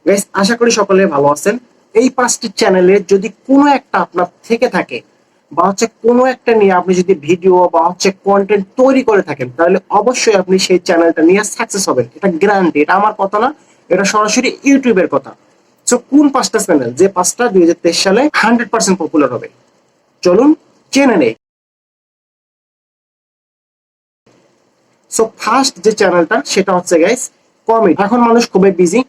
Guys, আশা করি সকলে ভালো আছেন। এই 5টি চ্যানেলে যদি কোনো একটা আপনার থেকে থাকে বা কোনো একটা নিয়ে আপনি যদি ভিডিও বা কন্টেন্ট তৈরি করে থাকেন, তাহলে অবশ্যই আপনি সেই চ্যানেলটা নিয়ে সাকসেস হবেন। এটা গ্যারান্টি, এটা আমার কথা না, এটা সরাসরি ইউটিউবের কথা। সো কোন 5টা চ্যানেল, যে 5টা 2023 সালে 100% পপুলার হবে, চলুন জেনে নেই। সো ফার্স্ট যে চ্যানেলটা সেটা হচ্ছে গাইস কমেডি। এখন মানুষ খুবই বিজি,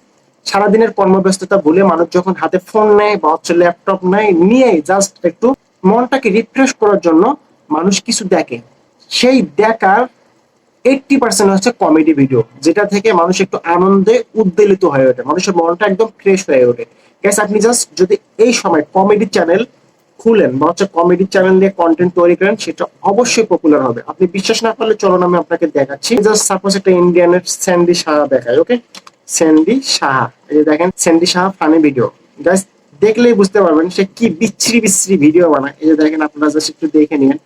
সারাদিনের কর্মব্যস্ততা ভুলে মানুষ যখন হাতে ফোন নেয় বা ল্যাপটপ নেয়, নিয়ে জাস্ট একটু মনটাকে রিফ্রেশ করার জন্য মানুষ কিছু দেখে। সেই দেখার 80% হচ্ছে কমেডি ভিডিও, যেটা থেকে মানুষ একটু আনন্দে উদ্বেলিত হয়ে ওঠে, মানুষের মনটা একদম ফ্রেশ হয়ে ওঠে। গ্যাস, আপনি জাস্ট যদি এই সময় কমেডি চ্যানেল খুলেন বা কমেডি চ্যানেল নিয়ে কন্টেন্ট তৈরি করেন, সেটা অবশ্যই পপুলার হবে। আপনি বিশ্বাস না করলে চলুন আমি আপনাকে দেখাচ্ছি। জাস্ট সাপোজ একটা ইন্ডিয়ানের স্যান্ডি সাহা দেখায়, ওকে? স্যান্ডি সাহা, এই যে দেখেন Sandy Saha funny video. Guys, দেখলেই বুঝতে পারবেন সে কি বিচ্ছিরি বিচ্ছিরি ভিডিও বানায়। এই যে দেখেন, আপনারা জাস্ট একটু দেখে নিন,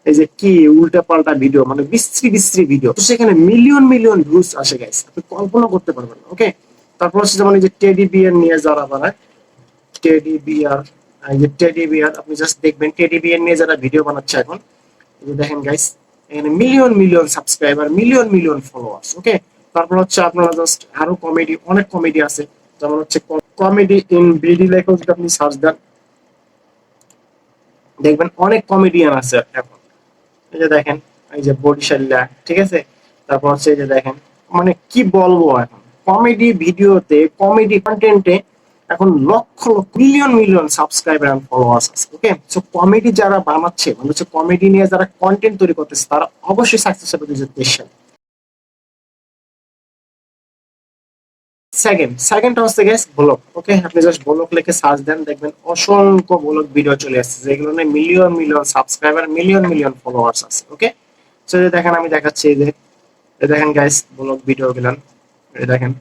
এই যে কি উল্টা পাল্টা ভিডিও, মানে বিশ্রী বিশ্রী ভিডিও, তো সেখানে মিলিয়ন মিলিয়ন ভিউজ আসে গাইস, আপনি কল্পনা করতে পারবেন না। ওকে, তারপর হচ্ছে যেমন এই যে টেডি বিয়ার নিয়ে যারা বানায়, টেডি বিয়ার, এই যে টেডি বিয়ার, আপনি জাস্ট দেখবেন টেডি বিয়ার নিয়ে যারা ভিডিও বানাচ্ছে এখন, এই যে দেখেন গাইস, এখানে million million subscriber, million million followers. Okay, তারপর হচ্ছে আপনারা জাস্ট আরো কমেডি, অনেক কমেডি আছে, যেমন হচ্ছে কমেডি ইন বিডি লেখক, যদি আপনি সার্চ দেন দেখবেন অনেক কমেডিয়ান আছে এখন। এই যে দেখেন, এই যে বরিশাল্লা, ঠিক আছে? তারপর হচ্ছে এই যে দেখেন, মানে কি বলবো, এখন কমেডি ভিডিওতে, কমেডি কন্টেন্টে এখন lakh lakh, million million subscriber and followers আছে। ওকে, সো কমেডি যারা বানাচ্ছে, মানে কমেডি নিয়ে যারা কন্টেন্ট তৈরি করতেছে, তারা অবশ্যই সাকসেস হবে 2023 সালে। সেকেন্ডটা হচ্ছে গেস ব্লগ। ওকে, আপনি জাস্ট ব্লগ লিখে সার্চ দেন, দেখবেন অসংখ্য ব্লগ ভিডিও চলে আসছে, যেগুলো নিয়ে million million subscriber, million million followers আছে। ওকে, সো দেখেন আমি দেখাচ্ছি, এই যে দেখেন গাইস, ব্লগ ভিডিও গুলান, এই দেখেন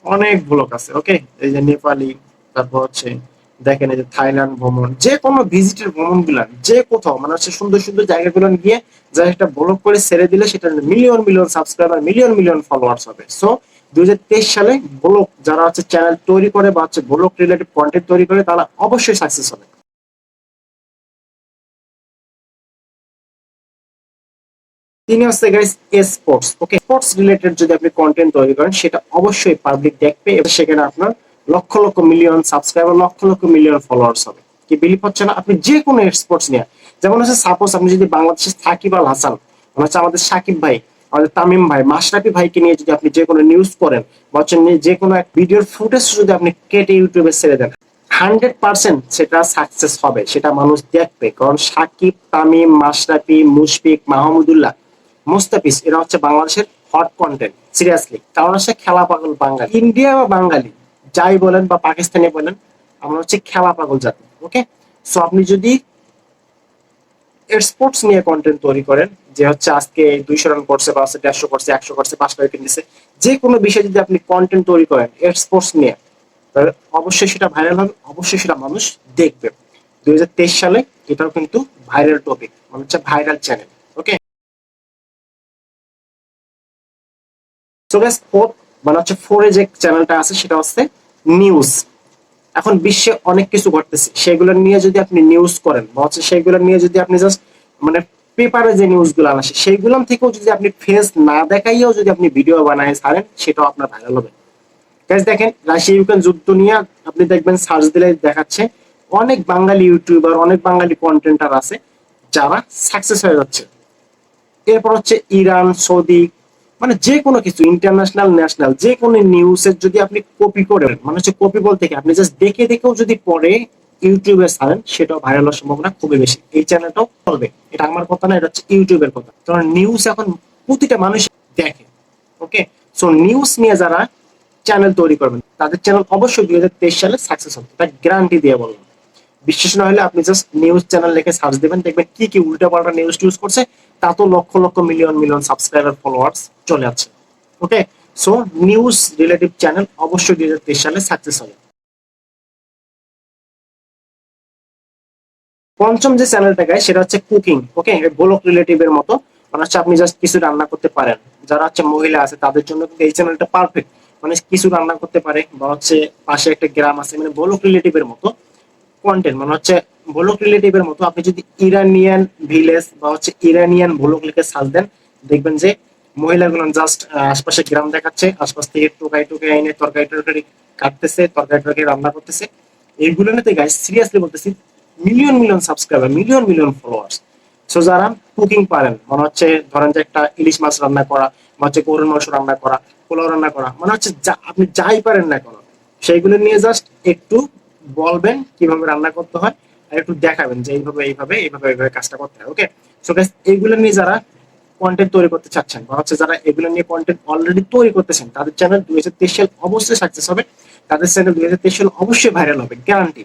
অনেক ব্লগ আছে। ওকে, এই যে নেপালি, তারপর হচ্ছে দেখেন এই যে থাইল্যান্ড ভ্রমণ, যে কোনো ভিজিটের ভ্রমণ গুলান, যে কোথাও মানে সুন্দর সুন্দর জায়গাগুলো গিয়ে যা একটা ব্লগ করে ছেড়ে দিলে সেটা million million subscriber, million million followers হবে। সো 2023 সালে ব্লগ যারা চ্যানেল তৈরি করে বা ব্লগ রিলেটেড কন্টেন্ট তৈরি করে, তারা অবশ্যই সাকসেস হবে। তিনি হচ্ছে গাইস স্পোর্টস। ওকে, স্পোর্টস রিলেটেড যদি আপনি কন্টেন্ট তৈরি করেন, সেটা অবশ্যই পাবলিক দেখবে এবং সেখানে আপনার লক্ষ লক্ষ মিলিয়ন সাবস্ক্রাইবার, লক্ষ লক্ষ মিলিয়ন ফলোয়ার্স হবে। কি বিলিভ হচ্ছে না? আপনি যে কোনো স্পোর্টস নিয়ে, যেমন হচ্ছে সাপোজ আপনি যদি বাংলাদেশের সাকিব আল হাসান, মানে আমাদের সাকিব ভাই, আমাদের তামিম ভাই, মাশরাফি ভাইকে নিয়ে যদি আপনি যে কোনো নিউজ করেন বা যে কোনো এক ভিডিওর ফুটেজ যদি আপনি কেটে ইউটিউবে ছেড়ে দেন, 100% সেটা সাকসেস হবে, সেটা মানুষ দেখবে। কারণ সাকিব, তামিম, মাশরাফি, মুশফিক, মাহমুদুল্লাহ, মোস্তাফিজ, এরা হচ্ছে বাংলাদেশের হট কন্টেন্ট। সিরিয়াসলি, কারণ হচ্ছে খেলা পাগল বাঙালি, ইন্ডিয়া বা বাঙালি যাই বলেন বা পাকিস্তানি বলেন, আমরা হচ্ছে খেলা পাগল জাতি। ওকে, সো আপনি যদি স্পোর্টস নিয়ে কন্টেন্ট তৈরি করেন, যে হচ্ছে আজকে 200 রান করছে বা 150 করছে, 100 করছে, 5টা উইকেট নিছে, যে কোনো বিষয়ে যদি আপনি কন্টেন্ট তৈরি করেন স্পোর্টস নিয়ে, তাহলে অবশ্যই সেটা ভাইরাল হবে, অবশ্যই সেটা মানুষ দেখবে। 2023 সালে এটাও কিন্তু ভাইরাল টপিক, মানে হচ্ছে ভাইরাল চ্যানেল। ওকে, সো গাইস, ফোর্থ মানে হচ্ছে ফোরে যে চ্যানেলটা আছে সেটা হচ্ছে নিউজ। এখন বিশ্বে অনেক কিছু ঘটতেছে, সেগুলো নিয়ে যদি আপনি নিউজ করেন বা সেগুলো নিয়ে যদি আপনি জাস্ট মানে পেপারে যে নিউজ গুলো আসে সেইগুলো থেকেও যদি আপনি ফেস না দেখাইও যদি আপনি ভিডিও বানায় ছাড়েন, সেটাও আপনার ভাইরাল হবে। গাইস দেখেন, রাশিয়া ইউক্রেন যুদ্ধ নিয়ে আপনি দেখবেন সার্চ দিলে দেখাচ্ছে অনেক বাঙালি ইউটিউবার, অনেক বাঙালি কন্টেন্টার আছে যারা সাকসেস হয়ে যাচ্ছে। এরপর হচ্ছে ইরান, সৌদি, মানে যে কোনো কিছু ইন্টারন্যাশনাল, ন্যাশনাল, যে কোনো নিউজের যদি আপনি কপি করেন, মানে কপি বলতে কি আপনি জাস্ট দেখে দেখেও যদি পরে ইউটিউবে ছাড়েন, সেটাও ভাইরাল হওয়ার সম্ভাবনা খুবই বেশি। এই চ্যানেলটাও চলবে, এটা আমার কথা না, এটা হচ্ছে ইউটিউবের কথা, কারণ নিউজ এখন প্রতিটা মানুষ দেখে। ওকে, সো নিউজ নিয়ে যারা চ্যানেল তৈরি করবেন, তাদের চ্যানেল অবশ্যই 2023 সালে সাকসেস হবে, এটা গ্যারান্টি দিয়ে বললাম। বিশ্বাস না হলে আপনি জাস্ট নিউজ চ্যানেল লিখে সার্চ দিবেন, দেখবেন কি কি উল্টা পাল্টা নিউজ ইউজ করছে, তা তো লক্ষ lakh million million subscriber, followers চলে যাচ্ছে। ওকে, সো নিউজ রিলেটিভ চ্যানেল অবশ্যই 2023 সালে সাকসেস হবে। পঞ্চম যে চ্যানেলটা গায় সেটা হচ্ছে কুকিং। ওকে, ব্লগ রিলেটিভ এর মতো, মানে হচ্ছে আপনি জাস্ট কিছু রান্না করতে পারেন, যারা হচ্ছে মহিলা আছে তাদের জন্য কিন্তু এই চ্যানেলটা পারফেক্ট। মানে কিছু রান্না করতে পারে, বা হচ্ছে পাশে একটা গ্রাম আছে, মানে বলক রিলেটিভের মতো কন্টেন্ট, মানে হচ্ছে বলক রিলেটিভের মতো। আপনি যদি ইরানিয়ান ভিলেজ বা হচ্ছে ইরানিয়ান বলক লিখে সার্চ দেন, দেখবেন যে মহিলাগুলো জাস্ট আশপাশে গ্রাম দেখাচ্ছে, আশপাশ থেকে টোকাই টোকাই এনে তরকারি টরকারি কাটতেছে, তরকারি টরকারি রান্না করতেছে। এইগুলো নিতে গাইস সিরিয়াসলি বলতেছি, million million subscriber, million million followers. So যারা কুকিং পারেন, মানে হচ্ছে ধরেন যে একটা ইলিশ মাছ রান্না করা, বা হচ্ছে গরুর মাংস রান্না করা, পোলাও রান্না করা, মানে হচ্ছে আপনি যাই পারেন না কেন সেইগুলো নিয়ে জাস্ট একটু বলবেন কিভাবে রান্না করতে হয়, আর একটু দেখাবেন যে এইভাবে এইভাবে এইভাবে এইভাবে কাজটা করতে হয়। ওকে, সো গাইস এইগুলো নিয়ে যারা কন্টেন্ট তৈরি করতে চাচ্ছেন, বা হচ্ছে যারা এগুলো নিয়ে কন্টেন্ট অলরেডি তৈরি করতেছেন, তাদের চ্যানেল 2023 সাল অবশ্যই সাকসেস হবে, তাদের চ্যানেল 2023 সাল অবশ্যই ভাইরাল হবে, গ্যারান্টি।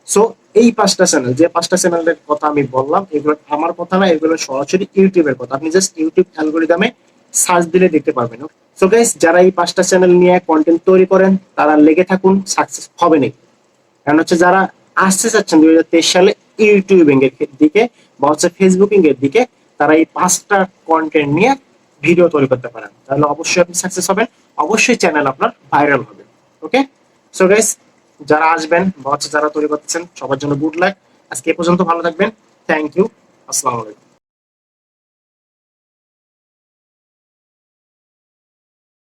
সো এই 5টা চ্যানেল, যে 5টা চ্যানেলের কথা আমি বললাম, এগুলো আমার কথা না, এগুলো সরাসরি ইউটিউবের কথা। আপনি জাস্ট ইউটিউব অ্যালগোরিদমে সার্চ দিলে দেখতে পারবেন। সো গাইস যারা এই 5টা চ্যানেল নিয়ে কন্টেন্ট তৈরি করেন, তারা লেগে থাকুন, সাকসেস হবেনই। কারণ হচ্ছে যারা আসতে চাচ্ছেন 2023 সালে ইউটিউবিং এর দিকে বা হচ্ছে ফেসবুকিং এর দিকে, তারা এই 5টা কন্টেন্ট নিয়ে ভিডিও তৈরি করতে পারেন, তাহলে অবশ্যই আপনি সাকসেস হবেন, অবশ্যই চ্যানেল আপনার ভাইরাল হবে। ওকে, সো গাইস যারা আসবেন বা হচ্ছে যারা তৈরি করতেছেন, সবার জন্য গুড লাক। আজকে এ পর্যন্ত, ভালো থাকবেন। Thank you. আসসালামু আলাইকুম।